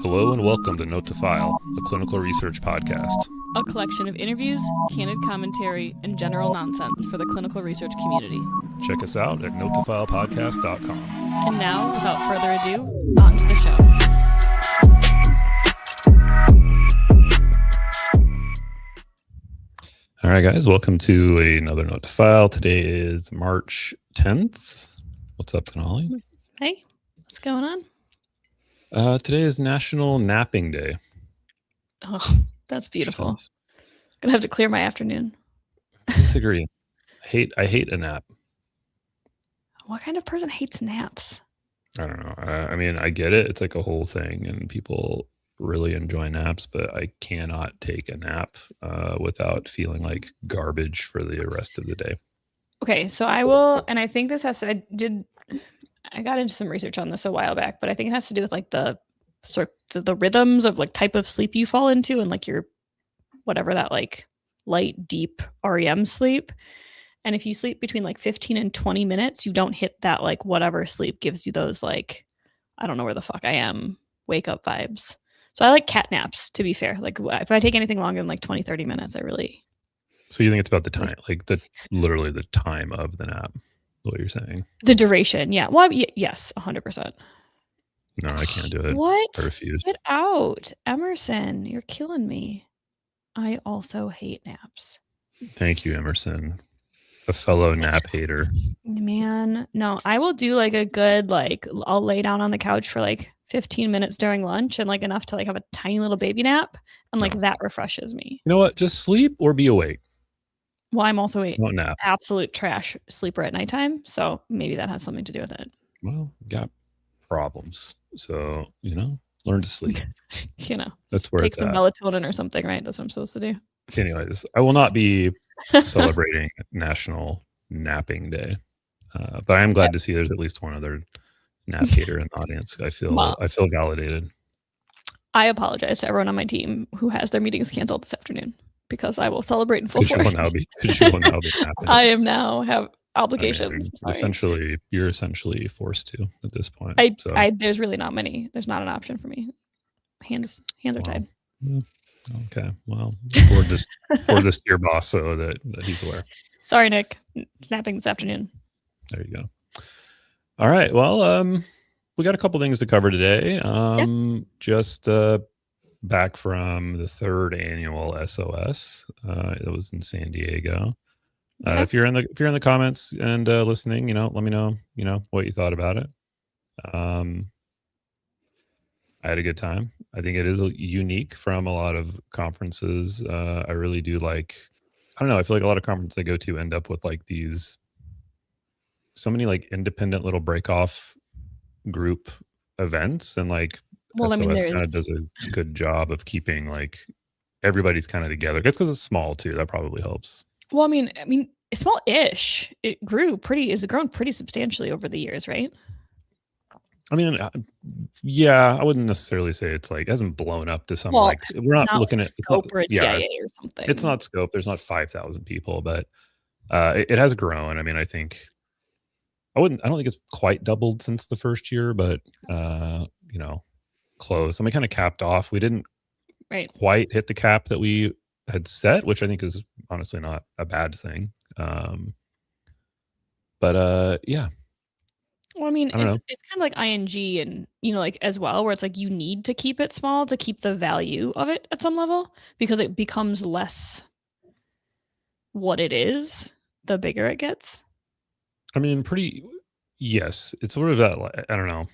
Hello and welcome to Note to File, a clinical research podcast. A collection of interviews, candid commentary, and general nonsense for the clinical research community. Check us out at notetofilepodcast.com. And now, without further ado, on to the show. All right, guys, welcome to another Note to File. Today is March 10th. What's up, Denali? Hey, what's going on? Today is National Napping Day. Oh, that's beautiful. Jeez. Gonna have to clear my afternoon. I disagree. I hate a nap. What kind of person hates naps? I don't know. I mean, I get it. It's like a whole thing, and people really enjoy naps, but I cannot take a nap without feeling like garbage for the rest of the day. Okay, so I will, and I think this has to, I got into some research on this a while back, but I think it has to do with like the rhythms of like type of sleep you fall into and like your whatever that like light deep REM sleep. And if you sleep between like 15 and 20 minutes, you don't hit that like whatever sleep gives you those like I don't know where the fuck I am wake up vibes. So I like cat naps, to be fair. Like if I take anything longer than like 20-30 minutes, I really. So you think it's about the time, like literally the time of the nap? What you're saying? The duration, yeah. Well, yes, 100%. No, I can't do it. What? I refuse. Get out, Emerson. You're killing me. I also hate naps. Thank you, Emerson, a fellow nap hater. Man, no, I will do like a good I'll lay down on the couch for like 15 minutes during lunch and like enough to like have a tiny little baby nap, and like that refreshes me. You know what? Just sleep or be awake. Well, I'm also a Don't nap. absolute trash sleeper at nighttime, so maybe that has something to do with it. Well, got problems, so learn to sleep. That's where take it's some at. melatonin or something, right? That's what I'm supposed to do. Anyways, I will not be celebrating National Napping Day, but I am glad to see there's at least one other nap hater in the audience. I feel validated. I apologize to everyone on my team who has their meetings canceled this afternoon because I will celebrate in full force. You will now be napping. I am now have obligations. You're essentially forced to at this point. There's really not many. There's not an option for me. Hands are tied. Okay. Well, forward this to your boss so that he's aware. Sorry, Nick. Snapping this afternoon. There you go. All right. Well, we got a couple things to cover today. Just back from the third annual SOS. It was in San Diego. If you're in the comments and listening, let me know, what you thought about it. I had a good time. I think it is unique from a lot of conferences. I really do like, I don't know. I feel like a lot of conferences I go to end up with like so many like independent little break off group events, and like SOS kind of does a good job of keeping like everybody's kind of together. It's because it's small too. That probably helps. Well, I mean, it's small-ish. It's grown pretty substantially over the years, right? I mean, yeah, I wouldn't necessarily say it's like it hasn't blown up to something like we're not looking at scope or a DIA or something. It's not scope. There's not 5,000 people, but it has grown. I mean, I don't think it's quite doubled since the first year, but close. And we kind of capped off. We didn't quite hit the cap that we had set, which I think is honestly not a bad thing. Yeah. Well, I mean, it's kind of like ING and, like as well, where it's like you need to keep it small to keep the value of it at some level, because it becomes less what it is the bigger it gets. I mean, yes. It's sort of that, I don't know.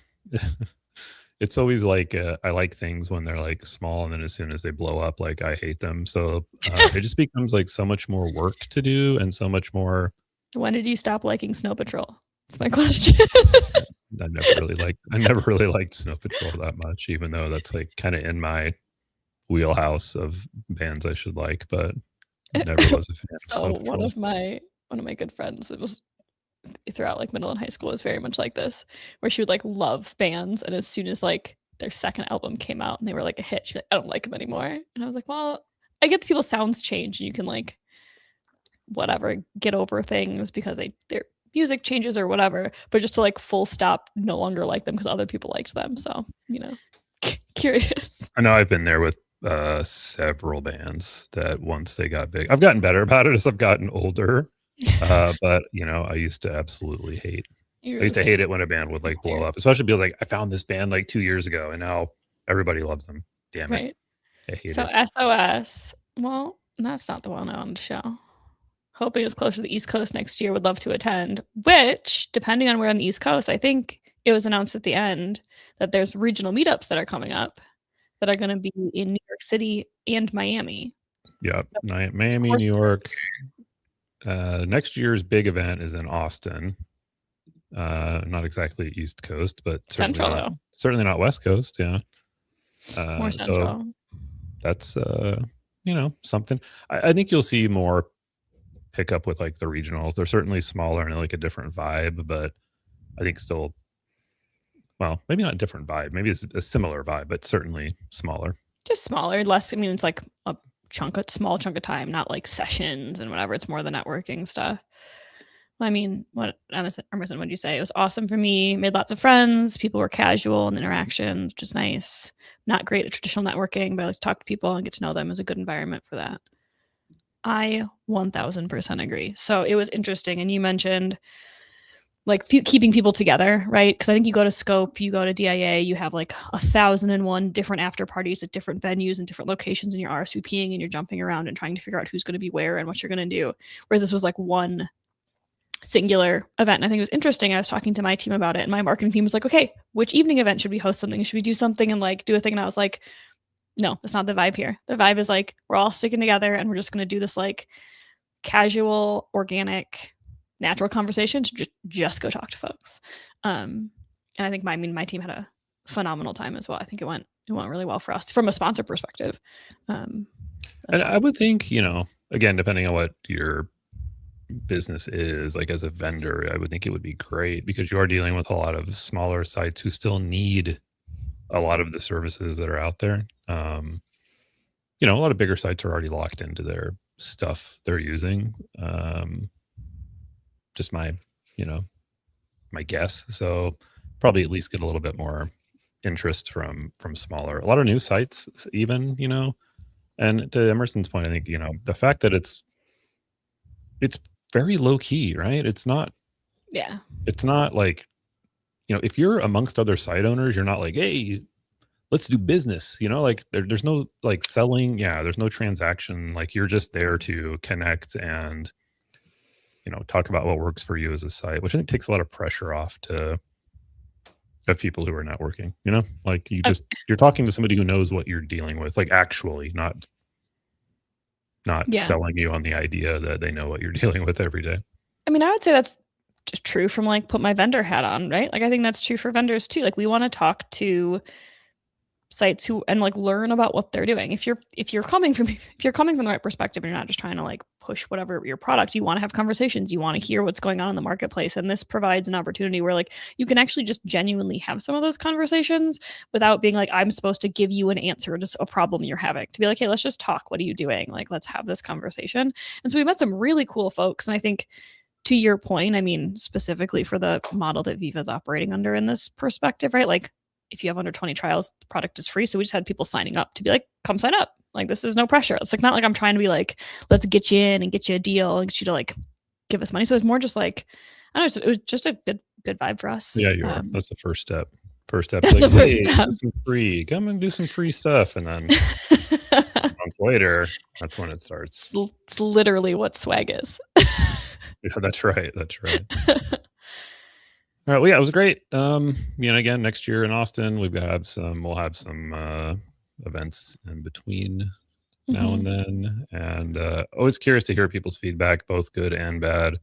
It's always like, I like things when they're like small, and then as soon as they blow up, like I hate them. So it just becomes like so much more work to do and so much more. When did you stop liking Snow Patrol? That's my question. I never really liked Snow Patrol that much, even though that's like kind of in my wheelhouse of bands I should like, but never was a fan of Snow Patrol. One of my good friends, it was throughout like middle and high school, was very much like this, where she would like love bands, and as soon as like their second album came out and they were like a hit, she'd be like, I don't like them anymore. And I was like, well, I get the people's sounds change and you can like whatever get over things because their music changes or whatever, but just to like full stop no longer like them because other people liked them. So Curious. I know I've been there with several bands that once they got big. I've gotten better about it as I've gotten older. But I used to absolutely hate. You're I used the to hate same it when a band would like blow here, up, especially because like I found this band like 2 years ago and now everybody loves them. Damn it. right? I hate So it. SOS. Well, that's not the one I wanted to show. Hoping it's closer to the East Coast next year. Would love to attend. Which, depending on where on the East Coast, I think it was announced at the end that there's regional meetups that are coming up that are going to be in New York City and Miami. Yep. So, of Miami, course, New York. Next year's big event is in Austin. Not exactly East Coast, but Central though, certainly not West Coast. Yeah. more So central. that's something. I think you'll see more pick up with like the regionals. They're certainly smaller and like a different vibe, but I think still, well, maybe not a different vibe. Maybe it's a similar vibe, but certainly smaller. Just smaller, less. I mean, it's like a small chunk of time, not like sessions and whatever. It's more the networking stuff. I mean, what Emerson, what did you say? It was awesome for me. Made lots of friends. People were casual and interactions, which is nice. Not great at traditional networking, but I like to talk to people and get to know them. Is a good environment for that. I 1000% agree. So it was interesting. And you mentioned like keeping people together, right? Because I think you go to Scope, you go to DIA, you have like 1,001 different after parties at different venues and different locations, and you're RSVPing and you're jumping around and trying to figure out who's going to be where and what you're going to do. Where this was like one singular event. And I think it was interesting. I was talking to my team about it, and my marketing team was like, okay, which evening event should we host something? Should we do something and like do a thing? And I was like, no, that's not the vibe here. The vibe is like, we're all sticking together and we're just going to do this like casual, organic, natural conversation to just go talk to folks. And I think my team had a phenomenal time as well. I think it went really well for us from a sponsor perspective. And well. I would think, again, depending on what your business is, like as a vendor, I would think it would be great because you are dealing with a lot of smaller sites who still need a lot of the services that are out there. A lot of bigger sites are already locked into their stuff they're using. Just my guess. So probably at least get a little bit more interest from smaller, a lot of new sites even, and to Emerson's point, I think, the fact that it's very low key, right? It's not like, if you're amongst other site owners, you're not like, hey, let's do business, like there's no like selling. Yeah. There's no transaction. Like you're just there to connect and, talk about what works for you as a site, which I think takes a lot of pressure off of people who are networking, like you're talking to somebody who knows what you're dealing with, like actually not selling you on the idea that they know what you're dealing with every day. I mean, I would say that's just true from like put my vendor hat on, right? Like I think that's true for vendors too. Like we want to talk to sites who and like learn about what they're doing. If you're coming from the right perspective and you're not just trying to like push whatever your product, you want to have conversations, you want to hear what's going on in the marketplace, and this provides an opportunity where like you can actually just genuinely have some of those conversations without being like, I'm supposed to give you an answer to a problem you're having. To be like, hey, let's just talk. What are you doing? Like, let's have this conversation. And so we met some really cool folks, and I think to your point, I mean, specifically for the model that Viva's operating under in this perspective, right? Like if you have under 20 trials, the product is free. So we just had people signing up to be like, come sign up. Like, this is no pressure. It's like, not like I'm trying to be like, let's get you in and get you a deal and get you to like give us money. So it's more just like, I don't know. It was just a good vibe for us. Yeah, you are. That's the first step. That's like, the first step. Some free. Come and do some free stuff. And then months later, that's when it starts. It's literally what swag is. Yeah, that's right. All right. Well, yeah, it was great. Again, next year in Austin, we'll have some events in between now and then. And always curious to hear people's feedback, both good and bad.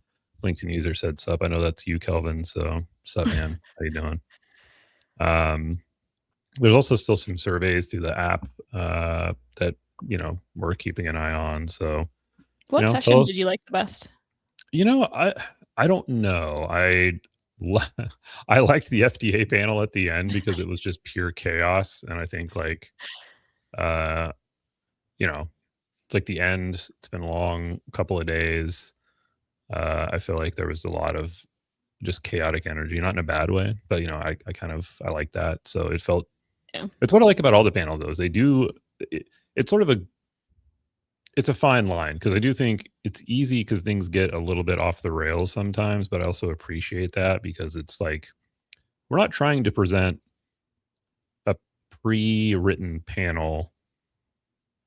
LinkedIn user said sup. I know that's you, Kelvin. So sup, man. How you doing? There's also still some surveys through the app that, we're keeping an eye on. So what session did you like the best? I don't know. I liked the FDA panel at the end because it was just pure chaos. And I think like, it's like the end, it's been a long couple of days. I feel like there was a lot of just chaotic energy, not in a bad way, but I like that. So it felt Yeah. It's what I like about all the panel, though. Is they do. It's sort of it's a fine line because I do think it's easy because things get a little bit off the rails sometimes, but I also appreciate that because it's like we're not trying to present a pre-written panel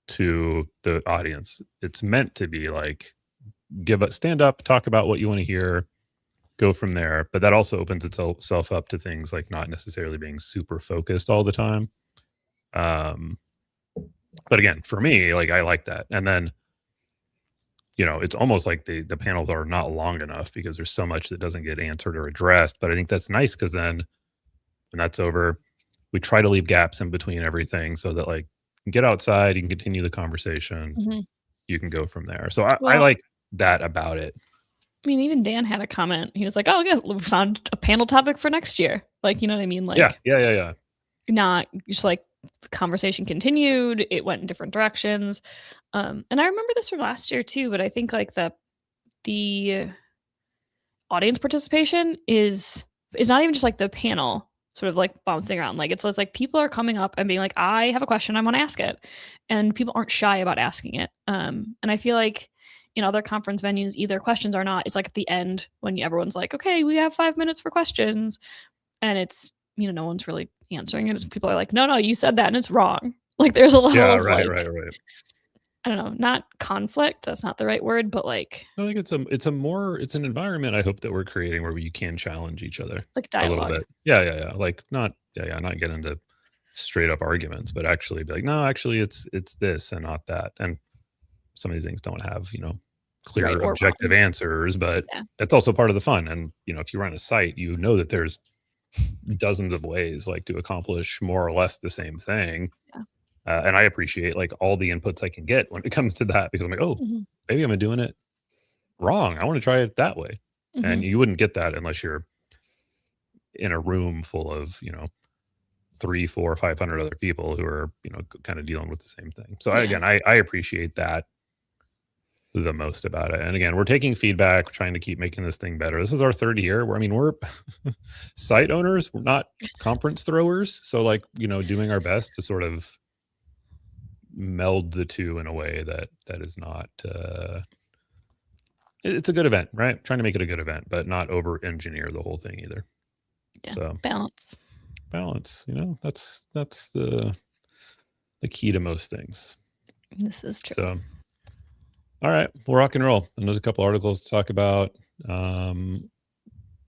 to the audience. It's meant to be like stand up, talk about what you want to hear, go from there. But that also opens itself up to things like not necessarily being super focused all the time. Um, but again, for me, like I like that. And then, it's almost like the panels are not long enough because there's so much that doesn't get answered or addressed. But I think that's nice because then when that's over, we try to leave gaps in between everything so that like you can get outside, you can continue the conversation, Hmm. you can go from there. So I Well, like that about it. I mean, even Dan had a comment. He was like, "Oh, yeah, we found a panel topic for next year." Like, you know what I mean? Yeah, Like, yeah. not just like the conversation continued. It went in different directions. And I remember this from last year too. But I think like the audience participation is not even just like the panel sort of like bouncing around. Like it's like people are coming up and being like, I have a question, I want to ask it. And people aren't shy about asking it. And I feel like in other conference venues, either questions or not, it's like at the end when everyone's like, okay, we have 5 minutes for questions. And it's, no one's really answering it. It's people are like, no, you said that and it's wrong. Like there's a level Yeah, of right, like, right, right. I don't know, not conflict. That's not the right word, but like I think it's an environment I hope that we're creating where you can challenge each other a little dialogue. bit. Yeah. Like not get into straight up arguments, but actually be like, no, actually it's this and not that. And some of these things don't have, Right clear or objective wrongs. answers, but Yeah. that's also part of the fun. And, if you run a site, that there's dozens of ways like to accomplish more or less the same thing. Yeah. And I appreciate like all the inputs I can get when it comes to that because I'm like, oh, Mhm. maybe I'm doing it wrong. I want to try it that way. And Mhm. you wouldn't get that unless you're in a room full of, 3, 4, 500 other people who are, kind of dealing with the same thing. So Yeah. again, I appreciate that the most about it. And again, we're taking feedback, trying to keep making this thing better. This is our third year. We're site owners. We're not conference throwers. So like, doing our best to sort of meld the two in a way that is not it's a good event, right? Trying to make it a good event, but not over engineer the whole thing either. Yeah. So Balance. balance, that's the key to most things. This is true. So all right, we'll rock and roll. And there's a couple articles to talk about.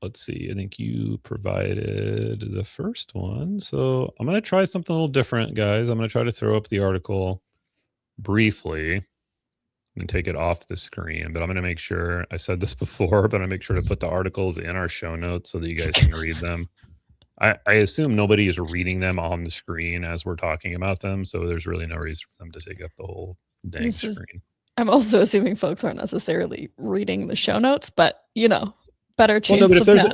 Let's see. I think you provided the first one. So I'm going to try something a little different, guys. I'm going to try to throw up the article briefly and take it off the screen. But I'm going to make sure I said this before, but I'm going to make sure to put the articles in our show notes so that you guys can read them. I assume nobody is reading them on the screen as we're talking about them. So there's really no reason for them to take up the whole dang screen. I'm also assuming folks aren't necessarily reading the show notes, but better chance. Well, no, but that.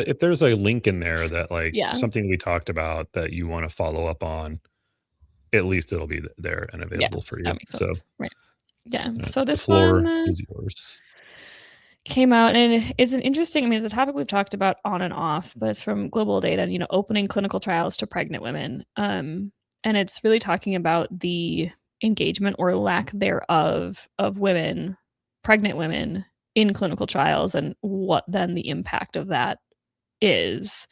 if there's a link in there that like Yeah. something we talked about that you want to follow up on, at least it'll be there and available for you. That makes sense. So Right. Yeah. the So this floor one is yours. came out and it's an interesting, it's a topic we've talked about on and off, but it's from Global Data, opening clinical trials to pregnant women. And it's really talking about the engagement or lack thereof of pregnant women in clinical trials and what then the impact of that is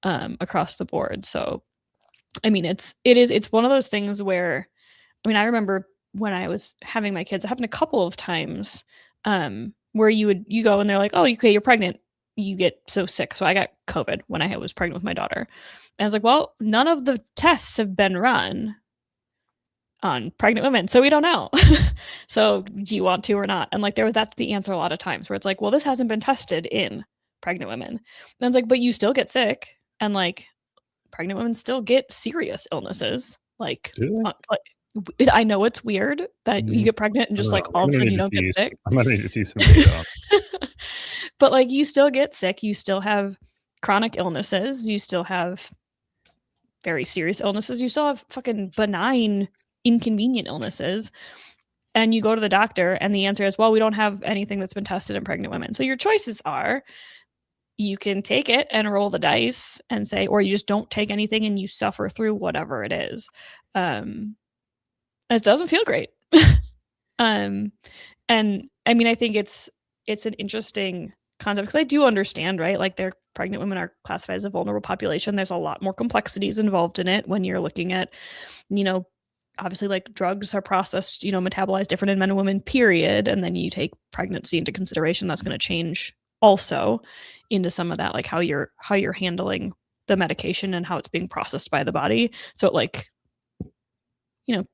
across the board. So, it's one of those things where, I remember when I was having my kids, it happened a couple of times where you go and they're like, oh, okay, you're pregnant. You get so sick. So I got COVID when I was pregnant with my daughter. And I was like, well, none of the tests have been run on pregnant women. So we don't know. So do you want to or not? And like that's the answer a lot of times where it's like, well, this hasn't been tested in pregnant women. And it's like, but you still get sick. And like pregnant women still get serious illnesses. Like I know it's weird that you get pregnant and just like all of a sudden you don't get sick. I'm gonna need to see some data. But like you still get sick. You still have chronic illnesses. You still have very serious illnesses. You still have fucking benign, inconvenient illnesses. And you go to the doctor and the answer is, well, we don't have anything that's been tested in pregnant women. So your choices are you can take it and roll the dice and say, or you just don't take anything and you suffer through whatever it is. It doesn't feel great. And I mean, I think it's an interesting concept because I do understand, right? Like, they're pregnant women are classified as a vulnerable population. There's a lot more complexities involved in it when you're looking at, obviously, like, drugs are processed, metabolized different in men and women, period. And then you take pregnancy into consideration. That's going to change also into some of that, like how you're handling the medication and how it's being processed by the body. So it, like,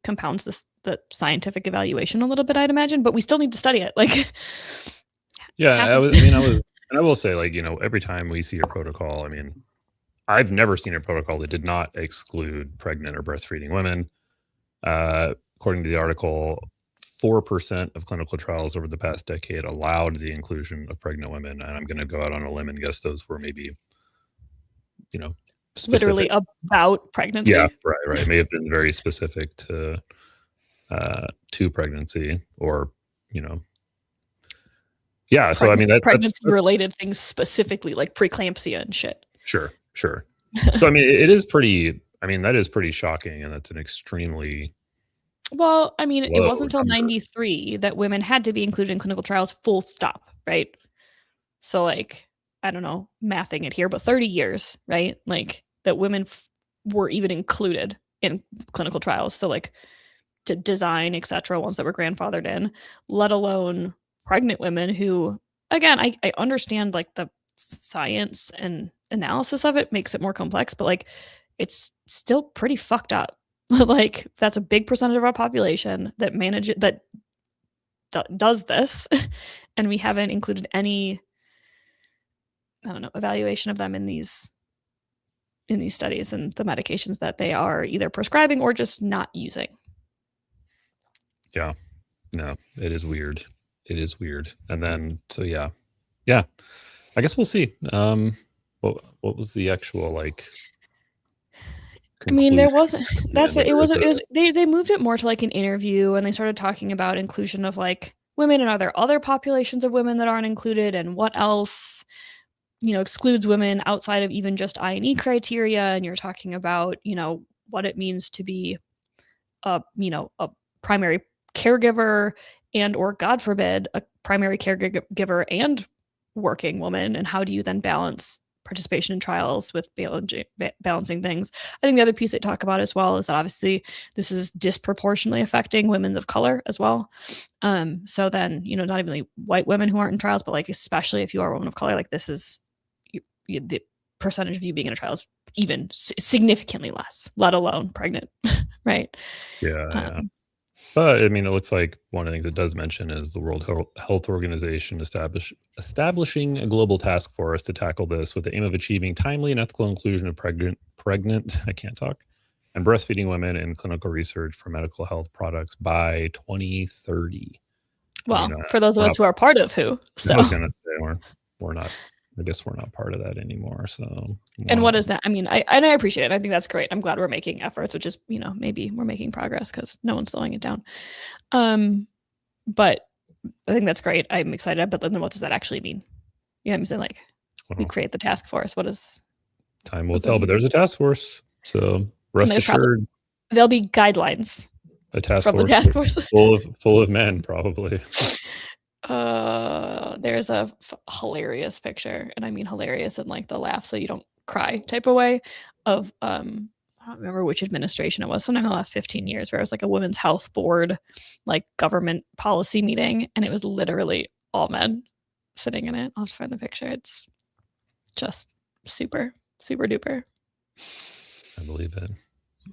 compounds the scientific evaluation a little bit, I'd imagine, but we still need to study it. Like, Yeah, I will say, like, every time we see a protocol, I mean, I've never seen a protocol that did not exclude pregnant or breastfeeding women. According to the article, 4% of clinical trials over the past decade allowed the inclusion of pregnant women. And I'm going to go out on a limb and guess those were maybe, specific. Literally about pregnancy. Yeah, right. May have been very specific to pregnancy, or, yeah. So, I mean, pregnancy related things specifically, like preeclampsia and shit. Sure. So, I mean, it is pretty, that is pretty shocking. And that's an extremely, well, I mean, it wasn't until 93 that women had to be included in clinical trials, full stop, right? So, like, I don't know, mathing it here, but 30 years, right? Like, that women were even included in clinical trials. So, like, to design, etc., ones that were grandfathered in, let alone pregnant women who, again, I understand, like, the science and analysis of it makes it more complex, but, like, it's still pretty fucked up. Like, that's a big percentage of our population that does this, and we haven't included any, I don't know, evaluation of them in these studies and the medications that they are either prescribing or just not using. Yeah, no, it is weird. And then, so yeah, I guess we'll see. What was the actual, like, I mean, there wasn't, they moved it more to, like, an interview, and they started talking about inclusion of, like, women, and are there other populations of women that aren't included, and what else, excludes women outside of even just I&E criteria. And you're talking about, what it means to be a primary caregiver, and, or God forbid, a primary caregiver and working woman, and how do you then balance participation in trials with balancing things. I think the other piece they talk about as well is that obviously this is disproportionately affecting women of color as well. So then, not even like white women who aren't in trials, but, like, especially if you are a woman of color, like, this is the percentage of you being in a trial is even significantly less, let alone pregnant, right? Yeah. But, I mean, it looks like one of the things it does mention is the World Health Organization establishing a global task force to tackle this with the aim of achieving timely and ethical inclusion of pregnant, I can't talk, and breastfeeding women in clinical research for medical health products by 2030. Well, for those of us who are part of WHO. So. I was going to say, we're not. I guess we're not part of that anymore. So, and what is that? I mean, I appreciate it. I think that's great. I'm glad we're making efforts, which is, maybe we're making progress because no one's slowing it down. But I think that's great. I'm excited. But then what does that actually mean? You know what I'm saying? Like, we create the task force. What is? Time will tell. But there's a task force. So rest assured. There'll be guidelines. A task from force. The task force. full of men, probably. There's a hilarious picture, and I mean hilarious in, like, the laugh so you don't cry type of way, of I don't remember which administration it was, sometime in the last 15 years, where it was like a women's health board, like, government policy meeting, and it was literally all men sitting in it. I'll have to find the picture. It's just super, super duper. I believe it.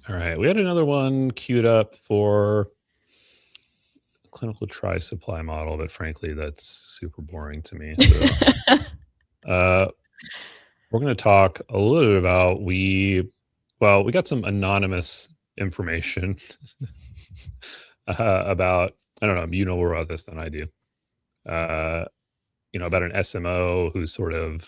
All right, we had another one queued up for clinical tri supply model, but frankly, that's super boring to me. So, we're going to talk a little bit about we got some anonymous information about, I don't know, you know more about this than I do. About an SMO who's sort of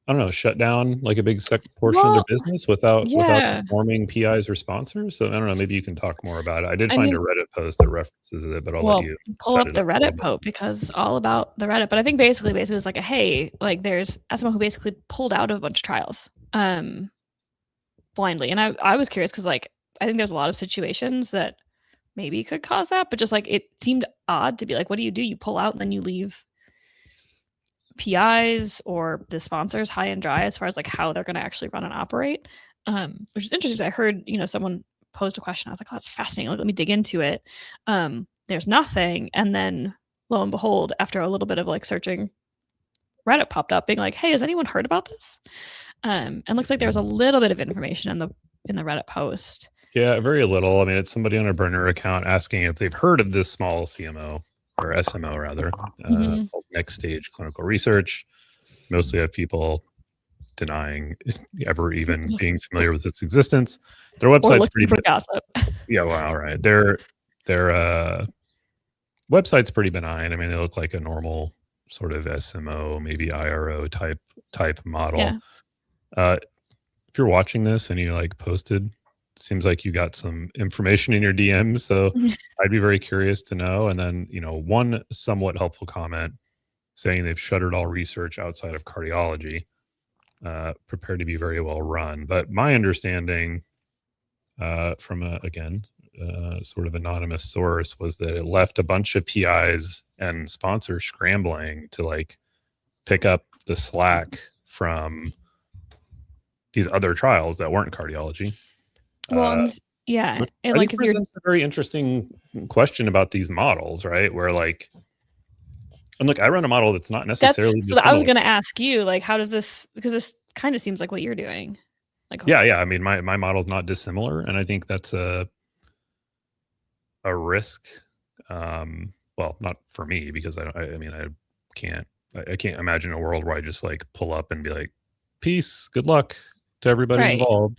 I don't know, shut down like a big portion of their Well, business without yeah. informing PIs or sponsors? So I don't know, maybe you can talk more about it. I did I find a mean, Reddit post that references it, but I'll let well, you pull set up it the up a little Reddit bit. post because all about the Reddit. But I think basically it was like a hey, like there's SMO who basically pulled out of a bunch of trials blindly. And I was curious because like I think there's a lot of situations that maybe could cause that, but just like it seemed odd to be like, what do? You pull out and then you leave PIs or the sponsors high and dry as far as like how they're going to actually run and operate, which is interesting. I heard someone posed a question. I was like, oh, that's fascinating. Like, let me dig into it. There's nothing, and then lo and behold, after a little bit of like searching, Reddit popped up, being like, hey, has anyone heard about this? And looks like there was a little bit of information in the Reddit post. Yeah, very little. I mean, it's somebody on a burner account asking if they've heard of this small CMO or SMO rather, Mhm. called Next Stage Clinical Research. Mostly have people denying ever even being familiar with its existence. Their Or website's looking pretty for gossip. yeah, well, all right. Their website's pretty benign. I mean, they look like a normal sort of SMO, maybe IRO type model. Yeah. If you're watching this and you like posted, seems like you got some information in your DMs. So I'd be very curious to know. And then, one somewhat helpful comment saying they've shuttered all research outside of cardiology, prepared to be very well run. But my understanding from again, sort of anonymous source was that it left a bunch of PIs and sponsors scrambling to like pick up the slack from these other trials that weren't cardiology. Well, Uh, yeah, which and I think like if you're presents a very interesting question about these models, right? Where like, and look, I run a model that's not that's necessarily so I was dissimilar. gonna ask you, like, how does this because this kind of seems like what you're doing. Like, Yeah. I mean, my model's not dissimilar, and I think that's a risk. Well, not for me because I mean, can't I can't imagine a world where I just like pull up and be like, peace, good luck to everybody right. involved.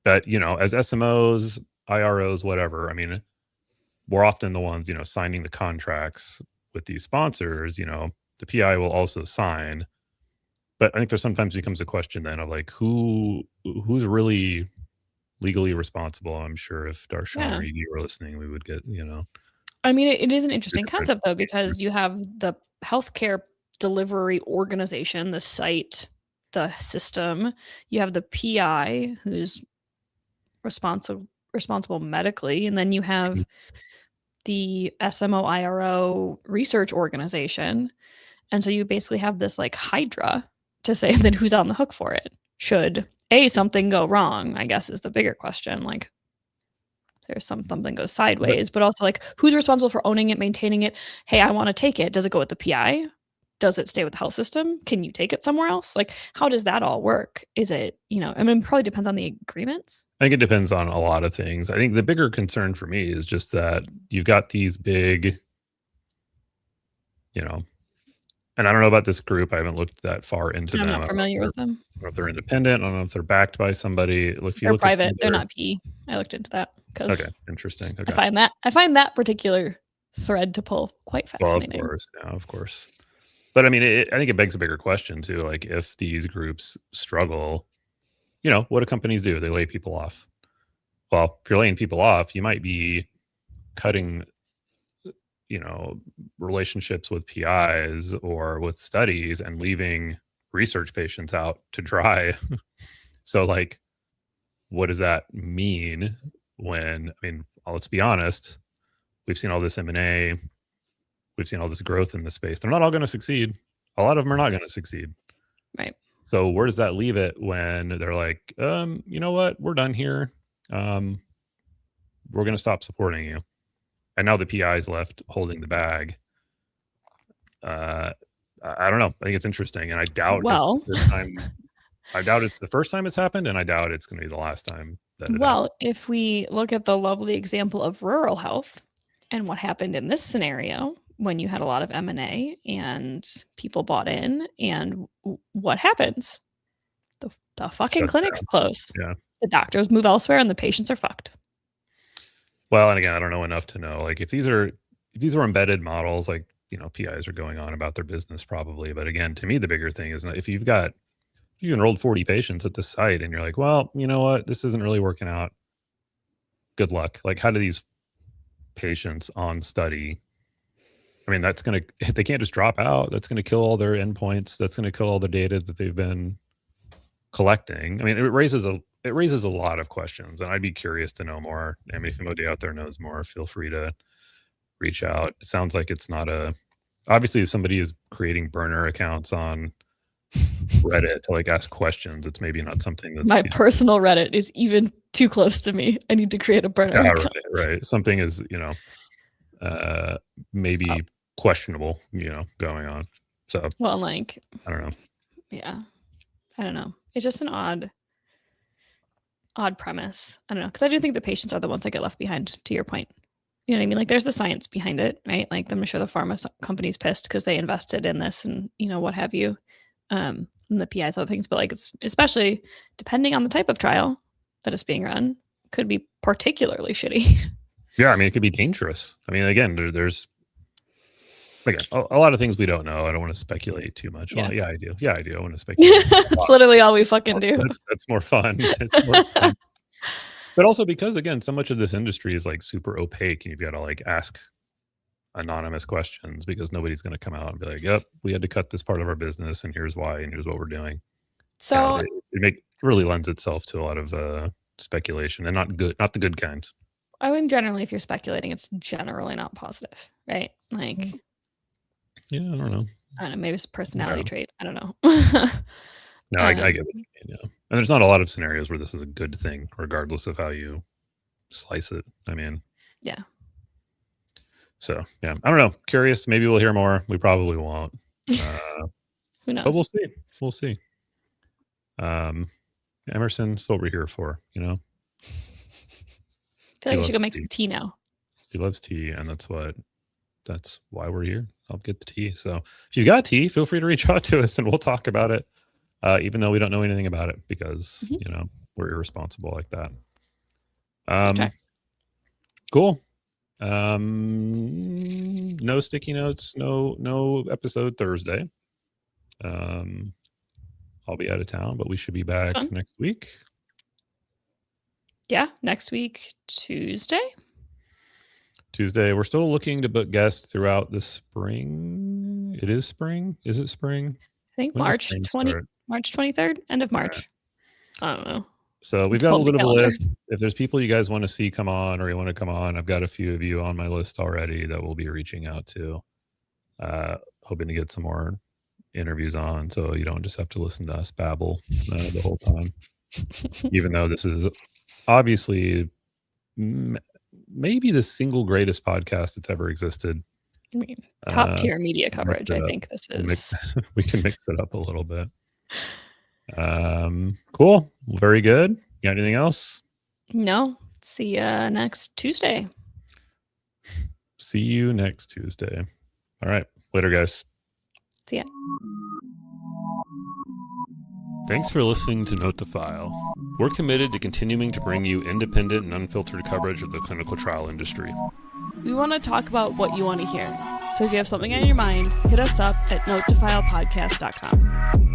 But as SMOs, IROs, whatever, I mean, we're often the ones, signing the contracts with these sponsors, the PI will also sign. But I think there sometimes becomes a question then of like who's really legally responsible. I'm sure if Darshan Yeah. or Evie were listening, we would get, I mean, it is an two interesting different concept though, answers. because you have the healthcare delivery organization, the site, the system. You have the PI who's responsible medically, and then you have the SMO IRO research organization. And so you basically have this like hydra to say then who's on the hook for it. Should something go wrong, I guess is the bigger question. Like there's something goes But sideways, but also like who's responsible for owning it, maintaining it? Hey, I want to take it. Does it go with the PI? Does it stay with the health system? Can you take it somewhere else? Like, how does that all work? Is it, I mean, it probably depends on the agreements. I think it depends on a lot of things. I think the bigger concern for me is just that you've got these big, you know, and I don't know about this group. I haven't looked that far into I'm them. not familiar with them. I don't know if they're independent. I don't know if they're backed by somebody. If you They're look at some private. of They're their, not PE. I looked into that because okay, interesting. I Okay. find that particular thread to pull quite Well, of fascinating. course. Yeah, of course. But I mean, I think it begs a bigger question too. Like if these groups struggle, what do companies do? They lay people off. Well, if you're laying people off, you might be cutting, relationships with PIs or with studies and leaving research patients out to dry. So like, what does that mean when, I mean, let's be honest, we've seen all this M&A, we've seen all this growth in the space. They're not all going to succeed. A lot of them are not going to succeed. Right. So where does that leave it when they're like, you know what, we're done here. We're going to stop supporting you. And now the PI is left holding the bag. I don't know. I think it's interesting, and I doubt it's the Well, first time. I doubt it's the first time it's happened, and I doubt it's going to be the last time that it happens. well, if we look at the lovely example of rural health and what happened in this scenario when you had a lot of M&A and people bought in and what happens? The fucking Shuts clinic's down. closed. Yeah. The doctors move elsewhere and the patients are fucked. Well, and again, I don't know enough to know like if these are embedded models, like PIs are going on about their business probably. But again, to me, the bigger thing is if you enrolled 40 patients at this site and you're like, well, you know what, this isn't really working out. Good luck. Like, how do these patients on study? I mean, they can't just drop out. That's going to kill all their endpoints. That's going to kill all the data that they've been collecting. I mean, it raises a lot of questions, and I'd be curious to know more. I mean, if anybody out there knows more, feel free to reach out. It sounds like it's not obviously if somebody is creating burner accounts on Reddit to like ask questions, it's maybe not something that's my personal Reddit is even too close to me. I need to create a burner account. Right. Something is, maybe questionable, going on. So, well, like, I don't know. Yeah. I don't know. It's just an odd premise. I don't know. Because I do think the patients are the ones that get left behind, to your point. You know what I mean? Like, there's the science behind it, right? Like, I'm sure the pharma company's pissed because they invested in this and, what have you. And the PIs, other things. But, like, it's especially depending on the type of trial that is being run, could be particularly shitty. Yeah. I mean, it could be dangerous. I mean, again, there's again, a lot of things we don't know. I don't want to speculate too much. Yeah. Well, yeah, I do. I want to speculate. That's literally all we fucking do. That's more fun. It's more fun. But also because, again, so much of this industry is like super opaque and you've got to like ask anonymous questions because nobody's going to come out and be like, yep, we had to cut this part of our business and here's why and here's what we're doing. So it really lends itself to a lot of speculation and not the good kind. I mean, generally, if you're speculating, it's generally not positive, right? Like, yeah, I don't know. Maybe it's a personality trait. I don't know. No, I get what you mean. Yeah, and there's not a lot of scenarios where this is a good thing, regardless of how you slice it. I mean, yeah. So yeah, I don't know. Curious. Maybe we'll hear more. We probably won't. Who knows? But we'll see. We'll see. Emerson's what we're here for, I feel like I should go make some tea now. He loves tea, and that's why we're here. I'll get the tea. So if you got tea, feel free to reach out to us and we'll talk about it. Even though we don't know anything about it because, we're irresponsible like that. Okay. Cool. No sticky notes, no episode Thursday. I'll be out of town, but we should be back next week. Yeah, next week, Tuesday. We're still looking to book guests throughout the spring. It is spring. Is it spring? I think March 23rd, end of March. Yeah. I don't know. So we've got a little bit of a list. If there's people you guys want to see come on or you want to come on, I've got a few of you on my list already that we'll be reaching out to. Hoping to get some more interviews on so you don't just have to listen to us babble the whole time. Even though this is obviously maybe the single greatest podcast that's ever existed. I mean, top tier media coverage. I think this is. We can mix it up a little bit. Cool. Very good. You got anything else? No. See you next Tuesday. See you next Tuesday. All right. Later, guys. See ya. Thanks for listening to Note to File. We're committed to continuing to bring you independent and unfiltered coverage of the clinical trial industry. We want to talk about what you want to hear. So if you have something on your mind, hit us up at notetofilepodcast.com.